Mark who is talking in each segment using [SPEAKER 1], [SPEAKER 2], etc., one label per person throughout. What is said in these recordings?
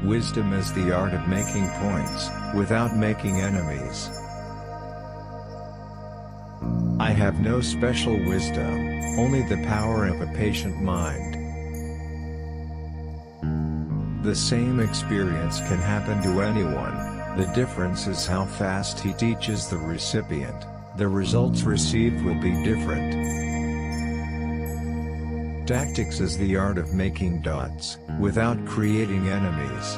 [SPEAKER 1] Wisdom is the art of making points, without making enemies. I have no special wisdom, only the power of a patient mind. The same experience can happen to anyone, the difference is how fast he teaches the recipient. The results received will be different. Tactics is the art of making dots, without creating enemies.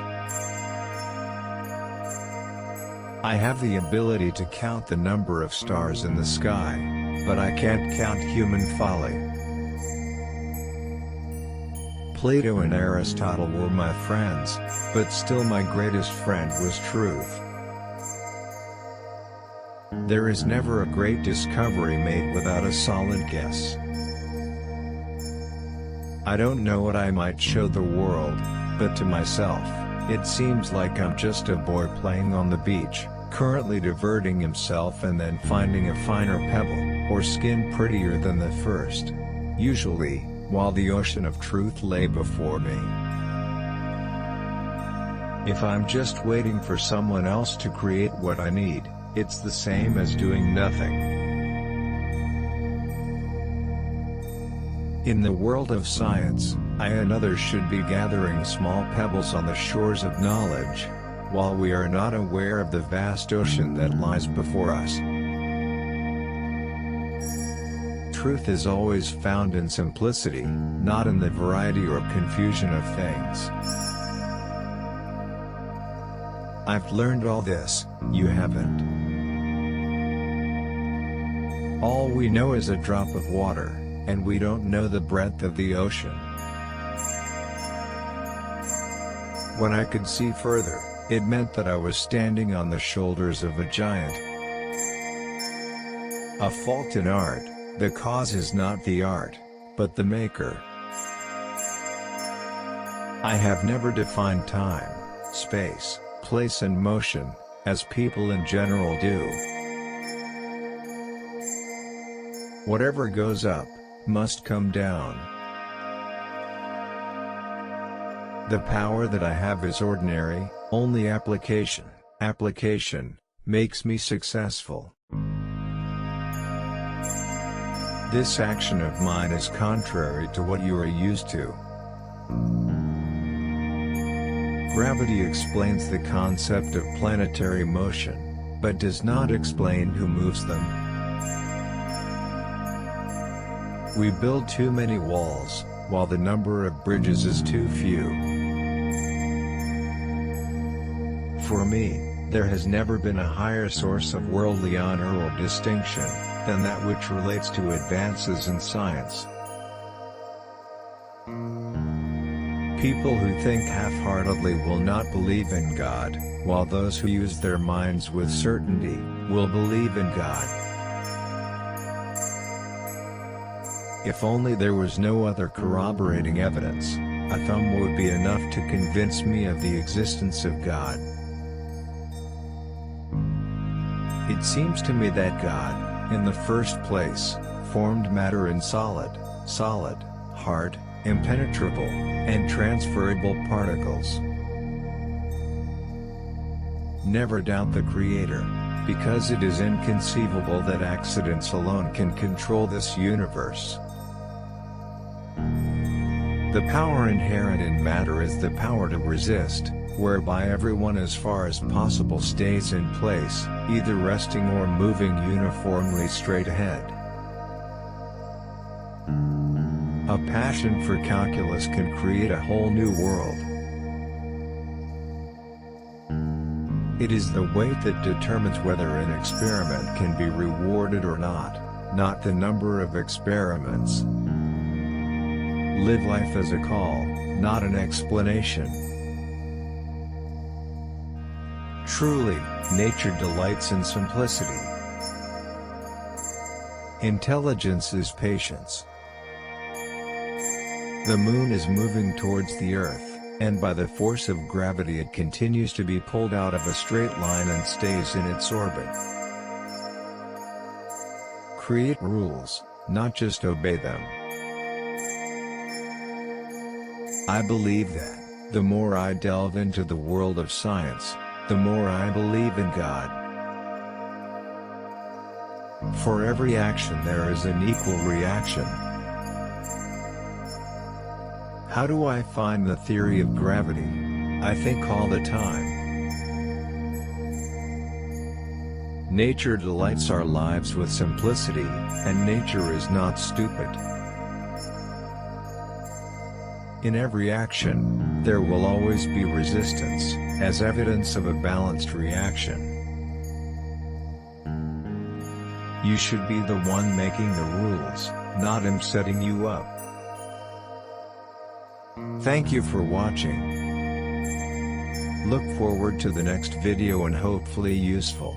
[SPEAKER 1] I have the ability to count the number of stars in the sky, but I can't count human folly. Plato and Aristotle were my friends, but still my greatest friend was truth. There is never a great discovery made without a solid guess. I don't know what I might show the world, but to myself, it seems like I'm just a boy playing on the beach, currently diverting himself and then finding a finer pebble, or skin prettier than the first. Usually, while the ocean of truth lay before me. If I'm just waiting for someone else to create what I need, it's the same as doing nothing. In the world of science, I and others should be gathering small pebbles on the shores of knowledge, while we are not aware of the vast ocean that lies before us. Truth is always found in simplicity, not in the variety or confusion of things. I've learned all this, you haven't. All we know is a drop of water, and we don't know the breadth of the ocean. When I could see further, it meant that I was standing on the shoulders of a giant. A fault in art, the cause is not the art, but the maker. I have never defined time, space, place and motion, as people in general do. Whatever goes up, must come down. The power that I have is ordinary, only application. Application makes me successful. This action of mine is contrary to what you are used to. Gravity explains the concept of planetary motion, but does not explain who moves them. We build too many walls, while the number of bridges is too few. For me, there has never been a higher source of worldly honor or distinction than that which relates to advances in science. People who think half-heartedly will not believe in God, while those who use their minds with certainty will believe in God. If only there was no other corroborating evidence, a thumb would be enough to convince me of the existence of God. It seems to me that God, in the first place, formed matter in solid, hard, impenetrable, and transferable particles. Never doubt the Creator, because it is inconceivable that accidents alone can control this universe. The power inherent in matter is the power to resist, whereby everyone as far as possible stays in place, either resting or moving uniformly straight ahead. A passion for calculus can create a whole new world. It is the weight that determines whether an experiment can be rewarded or not the number of experiments. Live life as a call, not an explanation. Truly, nature delights in simplicity. Intelligence is patience. The moon is moving towards the Earth, and by the force of gravity it continues to be pulled out of a straight line and stays in its orbit. Create rules, not just obey them. I believe that The more I delve into the world of science, the more I believe in God. For every action there is an equal reaction. How do I find the theory of gravity? I think all the time. Nature delights our lives with simplicity, and nature is not stupid. In every action, there will always be resistance, as evidence of a balanced reaction. You should be the one making the rules, not him setting you up. Thank you for watching. Look forward to the next video and hopefully useful.